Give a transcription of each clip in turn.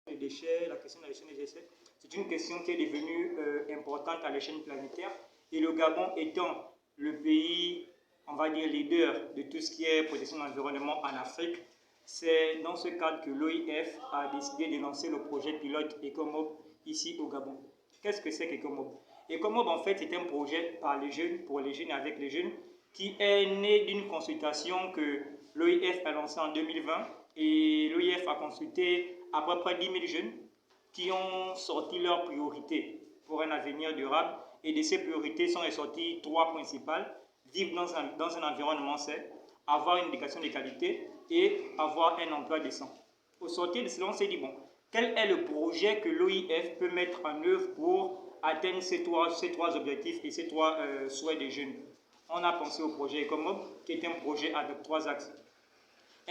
Les déchets, la question de la gestion des déchets, c'est une question qui est devenue importante à l'échelle planétaire. Et le Gabon étant le pays, on va dire, leader de tout ce qui est protection de l'environnement en Afrique, c'est dans ce cadre que l'OIF a décidé de lancer le projet pilote Ecomob ici au Gabon. Qu'est-ce que c'est qu'Ecomob? Ecomob, en fait, c'est un projet par les jeunes, pour les jeunes, avec les jeunes, qui est né d'une consultation que l'OIF a lancée en 2020. Et l'OIF a consulté à peu près 10 000 jeunes qui ont sorti leurs priorités pour un avenir durable. Et de ces priorités sont ressorties 3 principales: vivre dans un environnement sain, avoir une éducation de qualité et avoir un emploi décent. Au sortir de cela, on s'est dit, bon, quel est le projet que l'OIF peut mettre en œuvre pour atteindre ces trois objectifs et ces 3 souhaits des jeunes? On a pensé au projet Ecomob, qui est un projet avec 3 axes.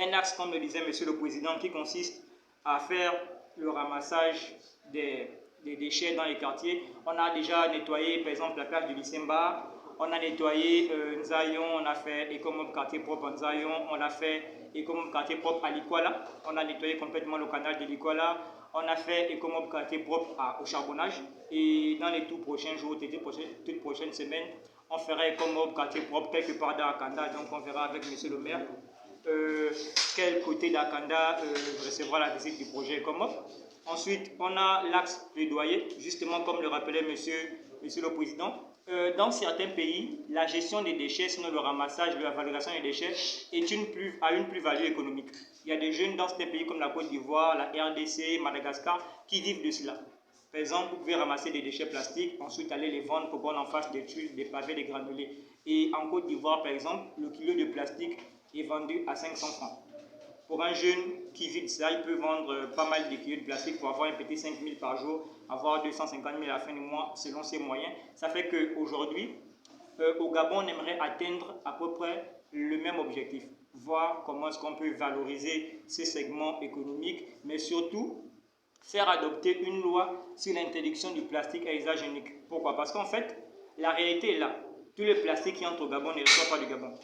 Un axe, comme le disait Monsieur le Président, qui consiste à faire le ramassage des déchets dans les quartiers. On a déjà nettoyé, par exemple, la plage de Lissemba, on a nettoyé Nzayon, on a fait Ecomob quartier propre à Nzayon, on a fait Ecomob quartier propre à Likwala, on a nettoyé complètement le canal de Likwala, on a fait Ecomob quartier propre au charbonnage. Et dans les tout prochains jours, toutes prochaines semaines, on fera Ecomob quartier propre quelque part dans Akanda. Donc on verra avec Monsieur le maire quel côté d'Akanda recevra la visite du projet Ecomob. Ensuite, on a l'axe plaidoyer, justement comme le rappelait monsieur le Président. Dans certains pays, la gestion des déchets, sinon le ramassage, la valorisation des déchets, a une plus-value économique. Il y a des jeunes dans certains pays comme la Côte d'Ivoire, la RDC, Madagascar, qui vivent de cela. Par exemple, vous pouvez ramasser des déchets plastiques, ensuite aller les vendre pour qu'on en fasse des tuiles, des pavés, des granulés. Et en Côte d'Ivoire, par exemple, le kilo de plastique est vendu à 500 francs. Pour un jeune qui vit de ça, il peut vendre pas mal de kilos de plastique pour avoir un petit 5 000 par jour, avoir 250 000 à la fin du mois selon ses moyens. Ça fait qu'aujourd'hui, au Gabon, on aimerait atteindre à peu près le même objectif. Voir comment est-ce qu'on peut valoriser ces segments économiques, mais surtout faire adopter une loi sur l'interdiction du plastique à usage unique. Pourquoi? Parce qu'en fait, la réalité est là. Tous les plastiques qui entrent au Gabon ne ressortent pas du Gabon.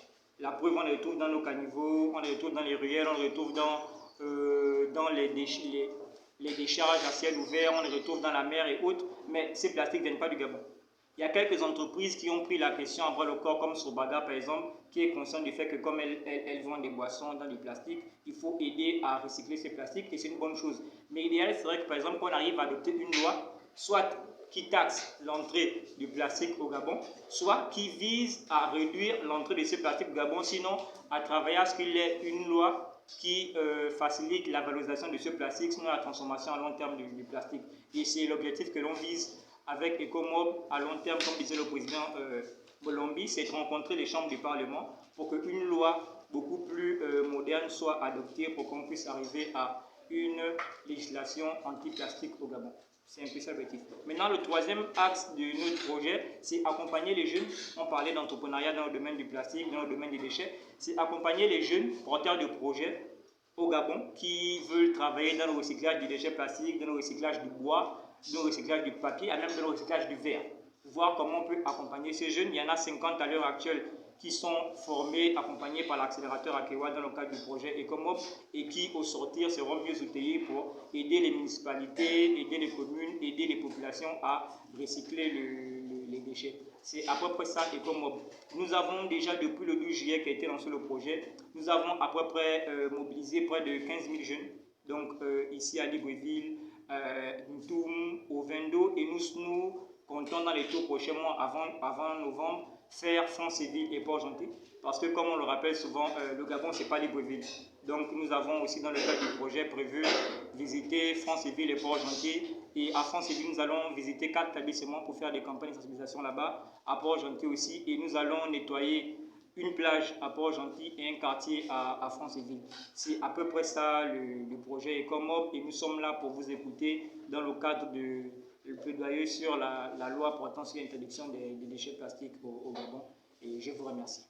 La preuve, on les retrouve dans nos caniveaux, on les retrouve dans les ruelles, on les retrouve dans les décharges à ciel ouvert, on les retrouve dans la mer et autres, mais ces plastiques ne viennent pas du Gabon. Il y a quelques entreprises qui ont pris la question à bras le corps, comme Sobaga par exemple, qui est consciente du fait que comme elles vendent des boissons dans du plastique, il faut aider à recycler ces plastiques et c'est une bonne chose. Mais l'idéal serait que par exemple qu'on arrive à adopter une loi, soit qui taxe l'entrée du plastique au Gabon, soit qui vise à réduire l'entrée de ces plastiques au Gabon, sinon à travailler à ce qu'il y ait une loi qui facilite la valorisation de ce plastique, sinon la transformation à long terme du plastique. Et c'est l'objectif que l'on vise avec Ecomob à long terme, comme disait le président Bolombi, c'est de rencontrer les chambres du Parlement pour qu'une loi beaucoup plus moderne soit adoptée pour qu'on puisse arriver à une législation anti-plastique au Gabon. C'est un peu ça l'objectif. Maintenant, le troisième axe de notre projet, c'est accompagner les jeunes. On parlait d'entrepreneuriat dans le domaine du plastique, dans le domaine des déchets. C'est accompagner les jeunes porteurs de projets au Gabon qui veulent travailler dans le recyclage du déchet plastique, dans le recyclage du bois, dans le recyclage du papier, et même dans le recyclage du verre. Voir comment on peut accompagner ces jeunes. Il y en a 50 à l'heure actuelle qui sont formés, accompagnés par l'accélérateur Akewa dans le cadre du projet Ecomob et qui, au sortir, seront mieux outillés pour aider les municipalités, aider les communes, aider les populations à recycler les déchets. C'est à peu près ça Ecomob. Nous avons déjà, depuis le 12 juillet qu'a été lancé le projet, nous avons à peu près mobilisé près de 15 000 jeunes, donc ici à Libreville, Ntoum, au Vendo, et nous comptons dans les tout prochains mois, avant novembre, faire France-Séville et Port-Gentil, parce que comme on le rappelle souvent, le Gabon c'est pas Libreville. Donc nous avons aussi dans le cadre du projet prévu visiter France-Séville et Port-Gentil, et à France-Séville nous allons visiter 4 établissements pour faire des campagnes de sensibilisation là-bas, à Port-Gentil aussi, et nous allons nettoyer une plage à Port-Gentil et un quartier à France-Séville. C'est à peu près ça le projet Ecomob, et nous sommes là pour vous écouter dans le cadre de plaidoyer sur la loi portant sur l'interdiction des déchets plastiques au Gabon. Et je vous remercie.